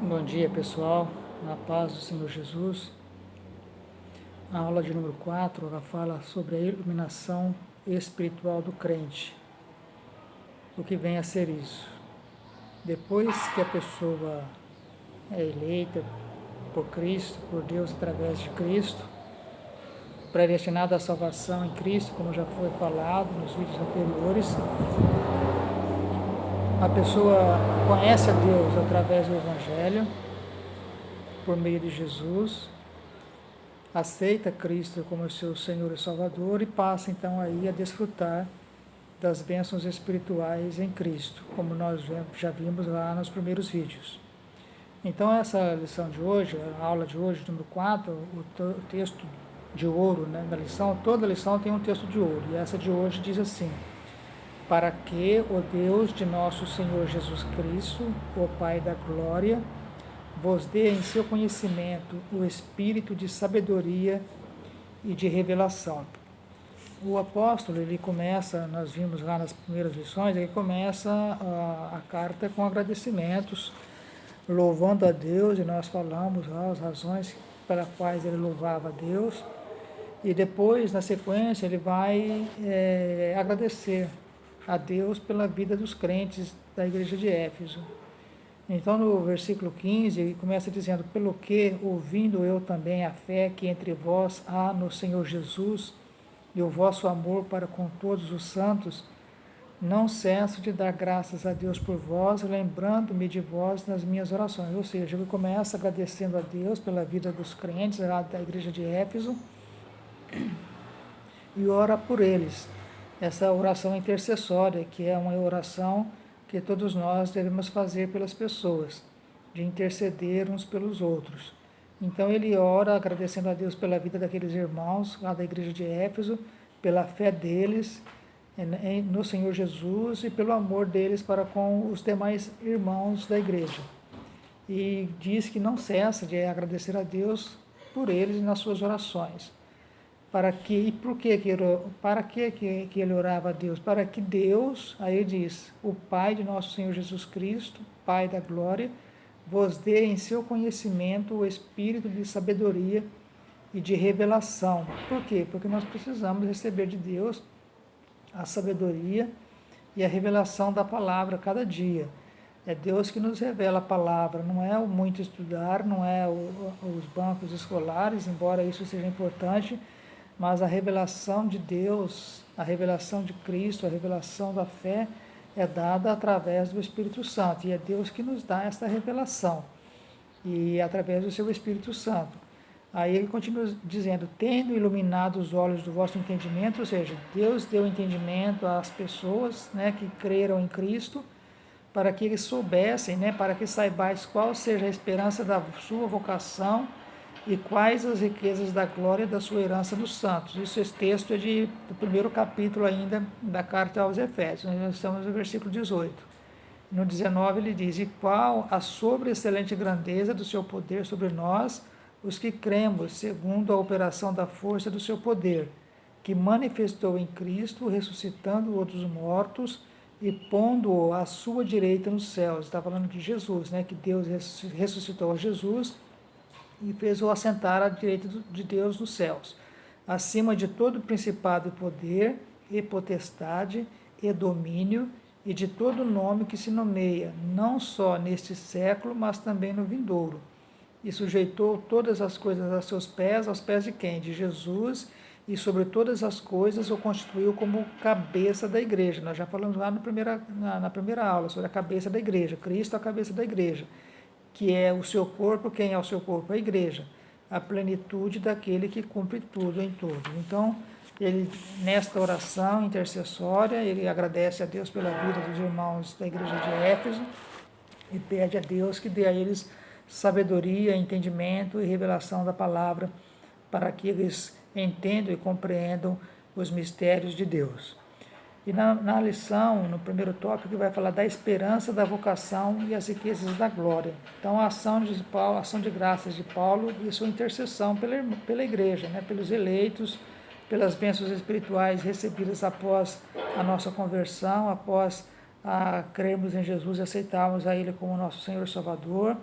Bom dia, pessoal, na paz do Senhor Jesus. A aula de número 4, ela fala sobre a iluminação espiritual do crente. O que vem a ser isso? Depois que a pessoa é eleita por Cristo, por Deus através de Cristo, predestinada à salvação em Cristo, como já foi falado nos vídeos anteriores, a pessoa conhece a Deus através do Evangelho, por meio de Jesus, aceita Cristo como seu Senhor e Salvador e passa então aí a desfrutar das bênçãos espirituais em Cristo, como nós já vimos lá nos primeiros vídeos. Então essa lição de hoje, a aula de hoje, número 4, o texto de ouro, né, da lição, toda lição tem um texto de ouro, e essa de hoje diz assim: para que o Deus de nosso Senhor Jesus Cristo, o Pai da glória, vos dê em seu conhecimento o espírito de sabedoria e de revelação. O apóstolo, ele começa, nós vimos lá nas primeiras lições, ele começa a carta com agradecimentos, louvando a Deus, e nós falamos lá as razões pelas quais ele louvava a Deus, e depois, na sequência, ele vai agradecer a Deus pela vida dos crentes da igreja de Éfeso. Então, no versículo 15, ele começa dizendo: pelo que, ouvindo eu também a fé que entre vós há no Senhor Jesus e o vosso amor para com todos os santos, não cesso de dar graças a Deus por vós, lembrando-me de vós nas minhas orações. Ou seja, ele começa agradecendo a Deus pela vida dos crentes lá da igreja de Éfeso e ora por eles. Essa oração intercessória, que é uma oração que todos nós devemos fazer pelas pessoas, de interceder uns pelos outros. Então ele ora agradecendo a Deus pela vida daqueles irmãos lá da igreja de Éfeso, pela fé deles no Senhor Jesus e pelo amor deles para com os demais irmãos da igreja. E diz que não cessa de agradecer a Deus por eles nas suas orações. Para que ele orava a Deus? Para que Deus, aí diz, o Pai de nosso Senhor Jesus Cristo, Pai da glória, vos dê em seu conhecimento o espírito de sabedoria e de revelação. Por quê? Porque nós precisamos receber de Deus a sabedoria e a revelação da palavra cada dia. É Deus que nos revela a palavra, não é o muito estudar, não é os bancos escolares, embora isso seja importante, mas a revelação de Deus, a revelação de Cristo, a revelação da fé é dada através do Espírito Santo, e é Deus que nos dá essa revelação, e através do seu Espírito Santo. Aí ele continua dizendo: tendo iluminado os olhos do vosso entendimento, ou seja, Deus deu entendimento às pessoas, né, que creram em Cristo, para que eles soubessem, né, para que saibais qual seja a esperança da sua vocação e quais as riquezas da glória da sua herança dos santos. Esse texto é do primeiro capítulo ainda da carta aos Efésios, nós estamos no versículo 18. No 19 ele diz: e qual a sobreexcelente grandeza do seu poder sobre nós, os que cremos, segundo a operação da força do seu poder, que manifestou em Cristo, ressuscitando-o dos mortos e pondo-o à sua direita nos céus. Está falando de Jesus, né? Que Deus ressuscitou a Jesus e fez-o assentar à direita de Deus nos céus, acima de todo principado e poder, e potestade, e domínio, e de todo nome que se nomeia, não só neste século, mas também no vindouro. E sujeitou todas as coisas aos pés de quem? De Jesus, e sobre todas as coisas o constituiu como cabeça da igreja. Nós já falamos lá na primeira aula sobre a cabeça da igreja, Cristo é a cabeça da igreja, que é o seu corpo. Quem é o seu corpo? A igreja, a plenitude daquele que cumpre tudo em tudo. Então, ele, nesta oração intercessória, ele agradece a Deus pela vida dos irmãos da igreja de Éfeso e pede a Deus que dê a eles sabedoria, entendimento e revelação da palavra, para que eles entendam e compreendam os mistérios de Deus. E na lição, no primeiro tópico, vai falar da esperança, da vocação e as riquezas da glória. Então, a ação de Paulo, a ação de graças de Paulo e sua intercessão pela igreja, né, pelos eleitos, pelas bênçãos espirituais recebidas após a nossa conversão, após crermos em Jesus e aceitarmos a Ele como nosso Senhor e Salvador,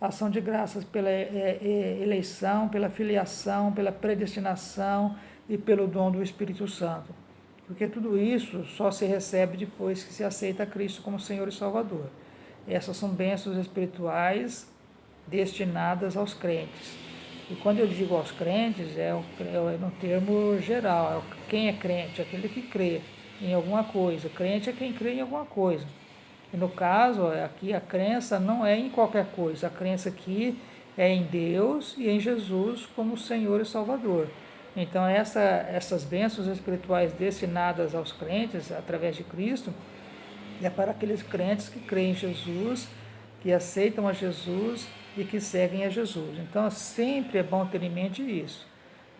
Ação de graças pela eleição, pela filiação, pela predestinação e pelo dom do Espírito Santo. Porque tudo isso só se recebe depois que se aceita Cristo como Senhor e Salvador. Essas são bênçãos espirituais destinadas aos crentes. E quando eu digo aos crentes, é no termo geral, quem é crente, aquele que crê em alguma coisa. Crente é quem crê em alguma coisa. E no caso, aqui a crença não é em qualquer coisa, a crença aqui é em Deus e em Jesus como Senhor e Salvador. Então essas bênçãos espirituais destinadas aos crentes através de Cristo é para aqueles crentes que creem em Jesus, que aceitam a Jesus e que seguem a Jesus. Então sempre é bom ter em mente isso,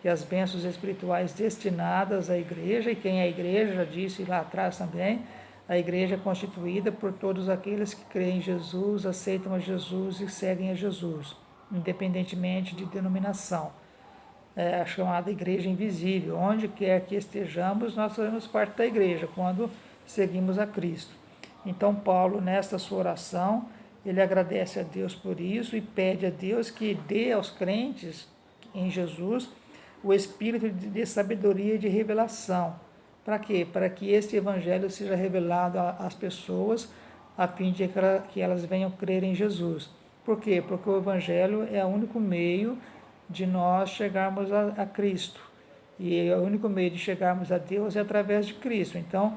que as bênçãos espirituais destinadas à igreja, e quem é a igreja, já disse lá atrás também, a igreja é constituída por todos aqueles que creem em Jesus, aceitam a Jesus e seguem a Jesus, independentemente de denominação. É a chamada igreja invisível. Onde quer que estejamos, nós fazemos parte da igreja, quando seguimos a Cristo. Então, Paulo, nesta sua oração, ele agradece a Deus por isso e pede a Deus que dê aos crentes em Jesus o espírito de sabedoria e de revelação. Para quê? Para que este evangelho seja revelado às pessoas, a fim de que elas venham crer em Jesus. Por quê? Porque o evangelho é o único meio de nós chegarmos a Cristo. E o único meio de chegarmos a Deus é através de Cristo. Então,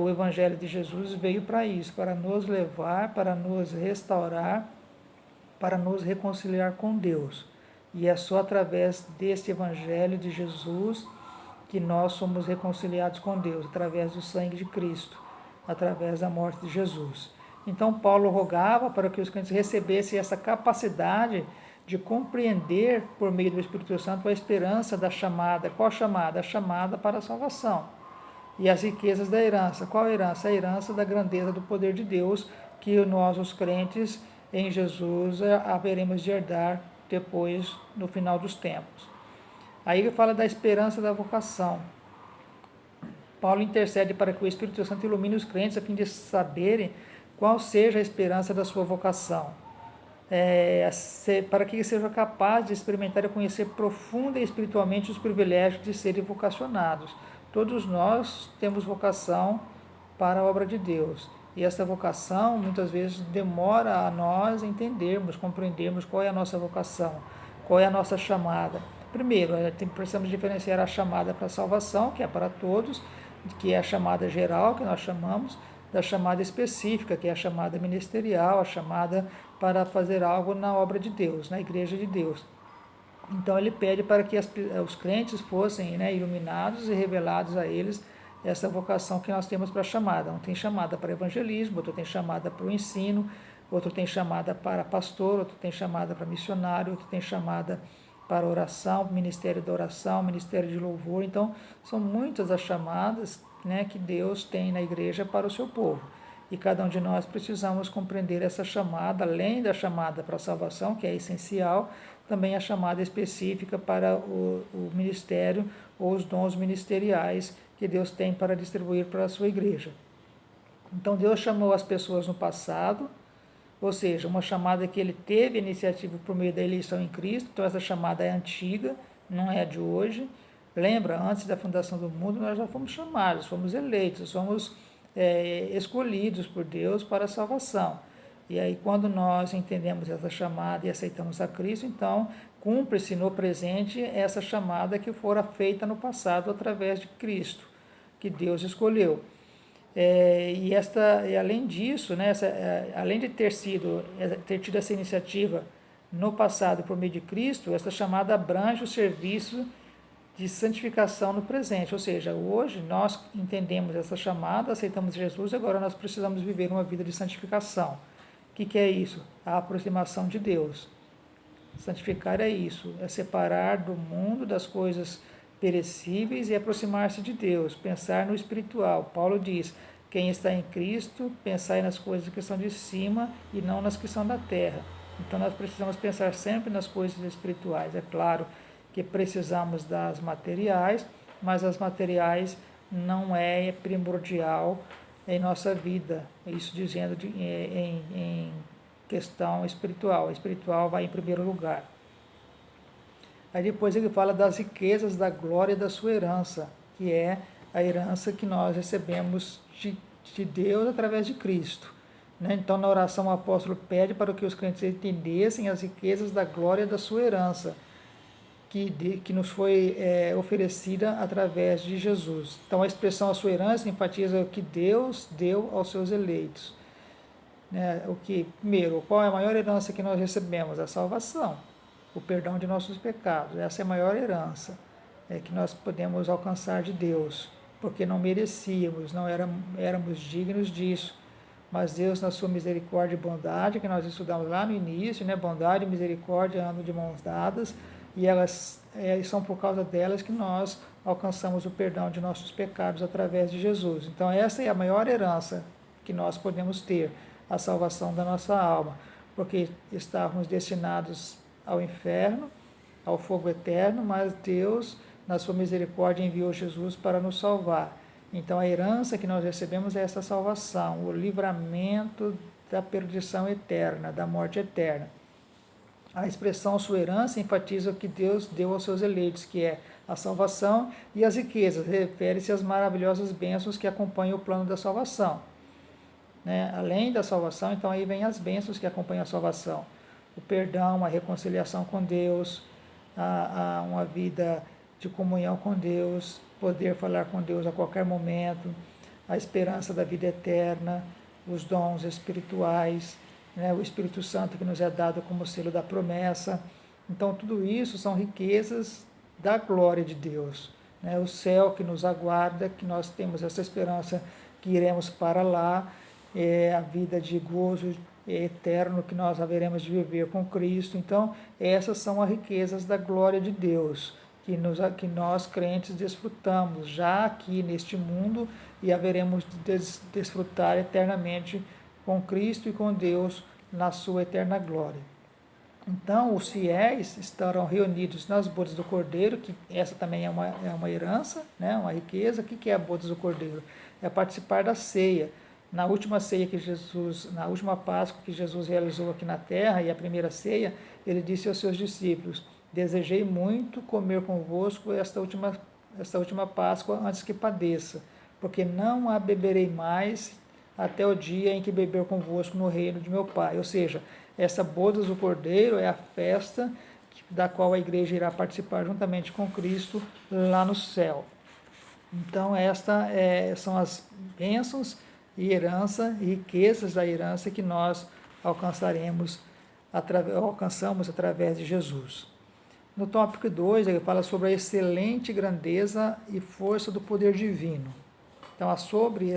o evangelho de Jesus veio para isso, para nos levar, para nos restaurar, para nos reconciliar com Deus. E é só através deste evangelho de Jesus que nós somos reconciliados com Deus, através do sangue de Cristo, através da morte de Jesus. Então Paulo rogava para que os crentes recebessem essa capacidade de compreender, por meio do Espírito Santo, a esperança da chamada. Qual chamada? A chamada para a salvação. E as riquezas da herança. Qual a herança? A herança da grandeza do poder de Deus, que nós, os crentes, em Jesus, haveremos de herdar depois, no final dos tempos. Aí ele fala da esperança da vocação. Paulo intercede para que o Espírito Santo ilumine os crentes a fim de saberem qual seja a esperança da sua vocação. Para que sejam capazes de experimentar e conhecer profunda e espiritualmente os privilégios de serem vocacionados. Todos nós temos vocação para a obra de Deus. E essa vocação, muitas vezes, demora a nós entendermos, compreendermos qual é a nossa vocação, qual é a nossa chamada. Primeiro, precisamos diferenciar a chamada para a salvação, que é para todos, que é a chamada geral, que nós chamamos, da chamada específica, que é a chamada ministerial, a chamada para fazer algo na obra de Deus, na igreja de Deus. Então ele pede para que os crentes fossem iluminados e revelados a eles essa vocação que nós temos para a chamada. Um tem chamada para evangelismo, outro tem chamada para o ensino, outro tem chamada para pastor, outro tem chamada para missionário, outro tem chamada para oração, ministério da oração, ministério de louvor. Então, são muitas as chamadas que Deus tem na igreja para o seu povo. E cada um de nós precisamos compreender essa chamada, além da chamada para a salvação, que é essencial, também a chamada específica para o ministério ou os dons ministeriais que Deus tem para distribuir para a sua igreja. Então, Deus chamou as pessoas no passado, ou seja, uma chamada que ele teve iniciativa por meio da eleição em Cristo. Então essa chamada é antiga, não é de hoje. Lembra, antes da fundação do mundo nós já fomos chamados, fomos eleitos, fomos escolhidos por Deus para a salvação. E aí quando nós entendemos essa chamada e aceitamos a Cristo, então cumpre-se no presente essa chamada que fora feita no passado através de Cristo, que Deus escolheu. E além disso, além de ter tido essa iniciativa no passado por meio de Cristo, essa chamada abrange o serviço de santificação no presente. Ou seja, hoje nós entendemos essa chamada, aceitamos Jesus, agora nós precisamos viver uma vida de santificação. O que é isso? A aproximação de Deus. Santificar é isso, é separar do mundo, das coisas perecíveis e aproximar-se de Deus, pensar no espiritual. Paulo diz: quem está em Cristo, pensai nas coisas que são de cima e não nas que são da terra. Então nós precisamos pensar sempre nas coisas espirituais. É claro que precisamos das materiais, mas as materiais não é primordial em nossa vida. Isso dizendo questão espiritual. A espiritual vai em primeiro lugar. Aí depois ele fala das riquezas da glória da sua herança, que é a herança que nós recebemos de Deus através de Cristo. Né? Então, na oração, o apóstolo pede para que os crentes entendessem as riquezas da glória da sua herança, que nos foi oferecida através de Jesus. Então, a expressão a sua herança enfatiza o que Deus deu aos seus eleitos. Né? Primeiro, qual é a maior herança que nós recebemos? A salvação, o perdão de nossos pecados. Essa é a maior herança que nós podemos alcançar de Deus, porque não merecíamos, não éramos dignos disso. Mas Deus, na sua misericórdia e bondade, que nós estudamos lá no início, né? Bondade e misericórdia andam de mãos dadas, e são por causa delas que nós alcançamos o perdão de nossos pecados através de Jesus. Então, essa é a maior herança que nós podemos ter, a salvação da nossa alma, porque estávamos destinados ao inferno, ao fogo eterno, mas Deus, na sua misericórdia, enviou Jesus para nos salvar. Então, a herança que nós recebemos é essa salvação, o livramento da perdição eterna, da morte eterna. A expressão sua herança enfatiza o que Deus deu aos seus eleitos, que é a salvação, e as riquezas, refere-se às maravilhosas bênçãos que acompanham o plano da salvação. Né? Além da salvação, então aí vem as bênçãos que acompanham a salvação. O perdão, a reconciliação com Deus, uma vida de comunhão com Deus, poder falar com Deus a qualquer momento, a esperança da vida eterna, os dons espirituais, né, o Espírito Santo que nos é dado como selo da promessa. Então, tudo isso são riquezas da glória de Deus. Né, o céu que nos aguarda, que nós temos essa esperança que iremos para lá, a vida de gozo eterno que nós haveremos de viver com Cristo. Então, essas são as riquezas da glória de Deus, que nós crentes desfrutamos já aqui neste mundo e haveremos de desfrutar eternamente com Cristo e com Deus na sua eterna glória. Então, os fiéis estarão reunidos nas bodas do Cordeiro, que essa também é uma herança, né, uma riqueza. O que é a bodas do Cordeiro? É participar da ceia. Na última ceia na última Páscoa que Jesus realizou aqui na terra, e a primeira ceia, ele disse aos seus discípulos: desejei muito comer convosco esta última Páscoa antes que padeça, porque não a beberei mais até o dia em que beber convosco no reino de meu Pai. Ou seja, essa bodas do Cordeiro é a festa da qual a igreja irá participar juntamente com Cristo lá no céu. Então, são as bênçãos e herança e riquezas da herança que nós alcançamos através de Jesus. No tópico 2, ele fala sobre a excelente grandeza e força do poder divino. Então, sobre a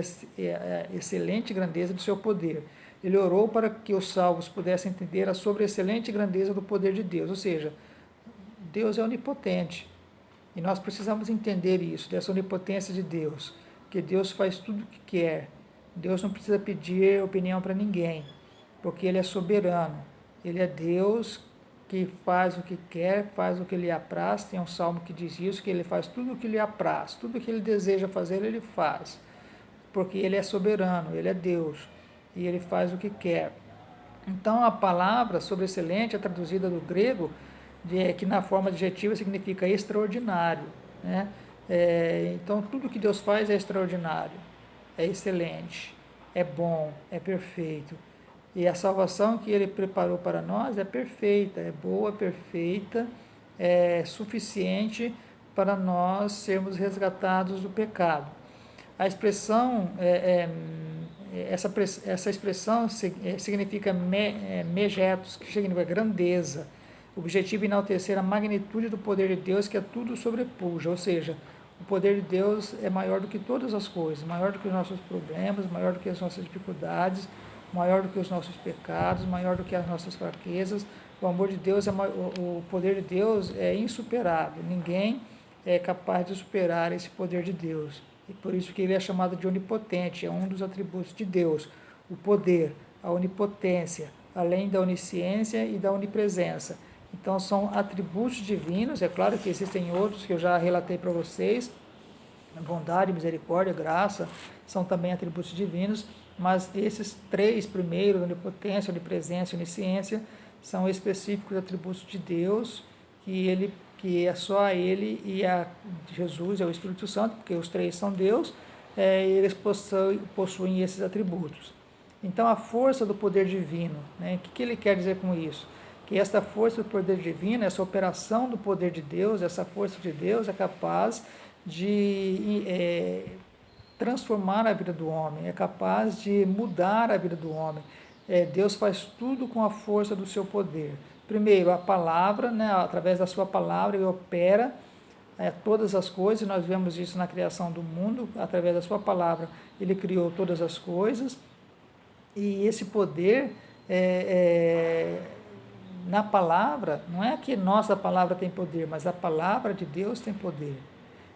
excelente grandeza do seu poder. Ele orou para que os salvos pudessem entender a excelente grandeza do poder de Deus. Ou seja, Deus é onipotente. E nós precisamos entender isso, dessa onipotência de Deus. Que Deus faz tudo o que quer. Deus não precisa pedir opinião para ninguém, porque Ele é soberano. Ele é Deus que faz o que quer, faz o que lhe apraz. Tem um salmo que diz isso, que Ele faz tudo o que lhe apraz, tudo o que Ele deseja fazer, Ele faz, porque Ele é soberano, Ele é Deus, e Ele faz o que quer. Então, a palavra sobre excelente é traduzida do grego, que na forma adjetiva significa extraordinário. Né? Então, tudo que Deus faz é extraordinário, é excelente, é bom, é perfeito. E a salvação que Ele preparou para nós é perfeita, é boa, perfeita, é suficiente para nós sermos resgatados do pecado. A expressão, essa expressão significa megetos, que significa grandeza. O objetivo é enaltecer a magnitude do poder de Deus, que é tudo sobrepuja, ou seja, o poder de Deus é maior do que todas as coisas, maior do que os nossos problemas, maior do que as nossas dificuldades, maior do que os nossos pecados, maior do que as nossas fraquezas. O amor de Deus, o poder de Deus é insuperável. Ninguém é capaz de superar esse poder de Deus. E por isso que Ele é chamado de onipotente, é um dos atributos de Deus. O poder, a onipotência, além da onisciência e da onipresença. Então, são atributos divinos. É claro que existem outros que eu já relatei para vocês. Bondade, misericórdia, graça, são também atributos divinos, mas esses três primeiros, onipotência, onipresença e onisciência, são específicos atributos de Deus, que é só Ele e a Jesus, é o Espírito Santo, porque os três são Deus, eles possuem esses atributos. Então, a força do poder divino, né? O que ele quer dizer com isso? Que esta força do poder divino, essa operação do poder de Deus, essa força de Deus é capaz de transformar a vida do homem, é capaz de mudar a vida do homem. Deus faz tudo com a força do seu poder. Primeiro, a palavra, né? Através da sua palavra, ele opera todas as coisas, nós vemos isso na criação do mundo, através da sua palavra, ele criou todas as coisas, e esse poder, na palavra, não é que nossa palavra tem poder, mas a palavra de Deus tem poder.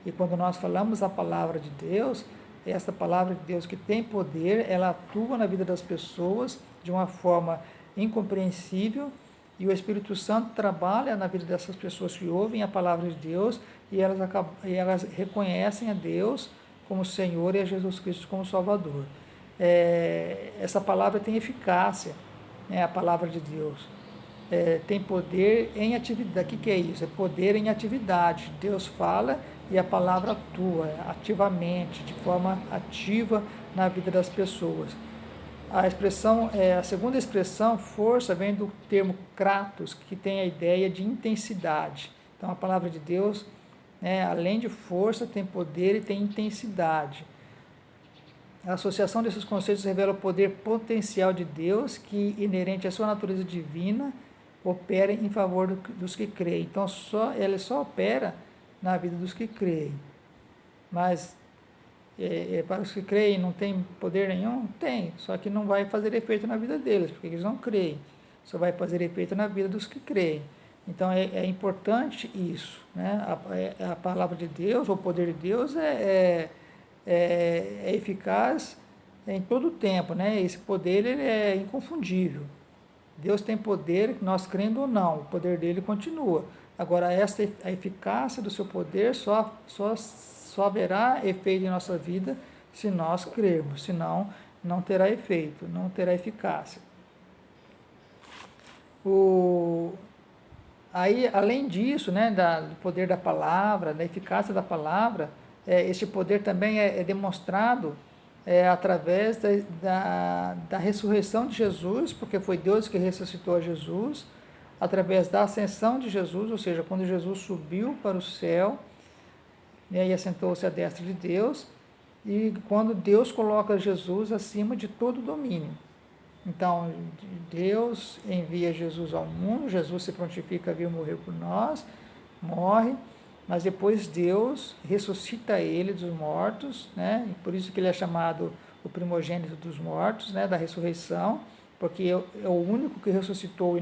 E quando nós falamos a palavra de Deus, essa palavra de Deus que tem poder, ela atua na vida das pessoas de uma forma incompreensível, e o Espírito Santo trabalha na vida dessas pessoas que ouvem a palavra de Deus, e elas reconhecem a Deus como Senhor e a Jesus Cristo como Salvador. Essa palavra tem eficácia, a palavra de Deus. Tem poder em atividade. O que é isso? É poder em atividade. Deus fala e a palavra atua ativamente, de forma ativa na vida das pessoas. A segunda expressão, força, vem do termo kratos, que tem a ideia de intensidade. Então, a palavra de Deus, além de força, tem poder e tem intensidade. A associação desses conceitos revela o poder potencial de Deus, que, inerente à sua natureza divina, opera em favor dos que creem. Então, ele só opera na vida dos que creem. Mas, para os que creem, não tem poder nenhum? Tem, só que não vai fazer efeito na vida deles, porque eles não creem. Só vai fazer efeito na vida dos que creem. Então, é importante isso, né? A palavra de Deus, o poder de Deus é eficaz em todo o tempo, né? Esse poder ele é inconfundível. Deus tem poder, nós crendo ou não, o poder dele continua. Agora, a eficácia do seu poder só haverá efeito em nossa vida se nós crermos, senão não terá efeito, não terá eficácia. Aí, além disso, né, do poder da palavra, da eficácia da palavra, este poder também é demonstrado através da ressurreição de Jesus, porque foi Deus que ressuscitou a Jesus, através da ascensão de Jesus, ou seja, quando Jesus subiu para o céu, e assentou-se à destra de Deus, e quando Deus coloca Jesus acima de todo domínio. Então, Deus envia Jesus ao mundo, Jesus se prontifica a vir morrer por nós, morre, mas depois Deus ressuscita ele dos mortos, né? E por isso que ele é chamado o primogênito dos mortos, né? Da ressurreição, porque é o único que ressuscitou e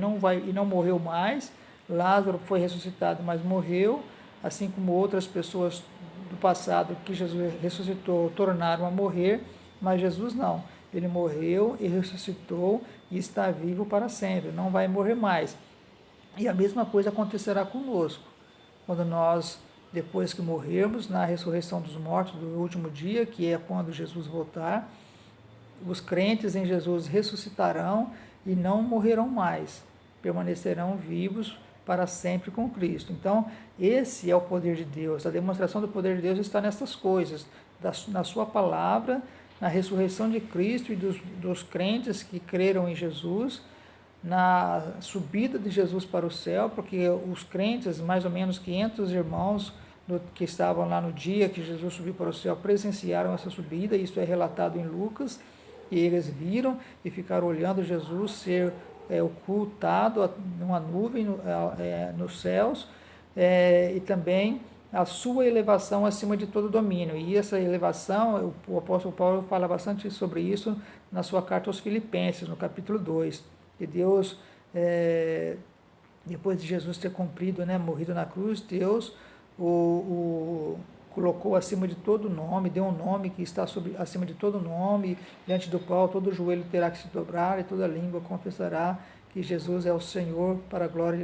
não morreu mais. Lázaro foi ressuscitado, mas morreu, assim como outras pessoas do passado que Jesus ressuscitou tornaram a morrer, mas Jesus não. Ele morreu e ressuscitou e está vivo para sempre, não vai morrer mais. E a mesma coisa acontecerá conosco. Quando nós, depois que morrermos, na ressurreição dos mortos do último dia, que é quando Jesus voltar, os crentes em Jesus ressuscitarão e não morrerão mais, permanecerão vivos para sempre com Cristo. Então, esse é o poder de Deus. A demonstração do poder de Deus está nessas coisas, na sua palavra, na ressurreição de Cristo e dos crentes que creram em Jesus, na subida de Jesus para o céu, porque os crentes, mais ou menos 500 irmãos que estavam lá no dia que Jesus subiu para o céu, presenciaram essa subida, isso é relatado em Lucas, e eles viram e ficaram olhando Jesus ser ocultado numa nuvem nos céus, e também a sua elevação acima de todo domínio. E essa elevação, o apóstolo Paulo fala bastante sobre isso na sua carta aos Filipenses, no capítulo 2, que Deus, depois de Jesus ter cumprido, né, morrido na cruz, Deus o colocou acima de todo nome, deu um nome que está acima de todo nome, diante do qual todo joelho terá que se dobrar e toda língua confessará que Jesus é o Senhor, para a glória de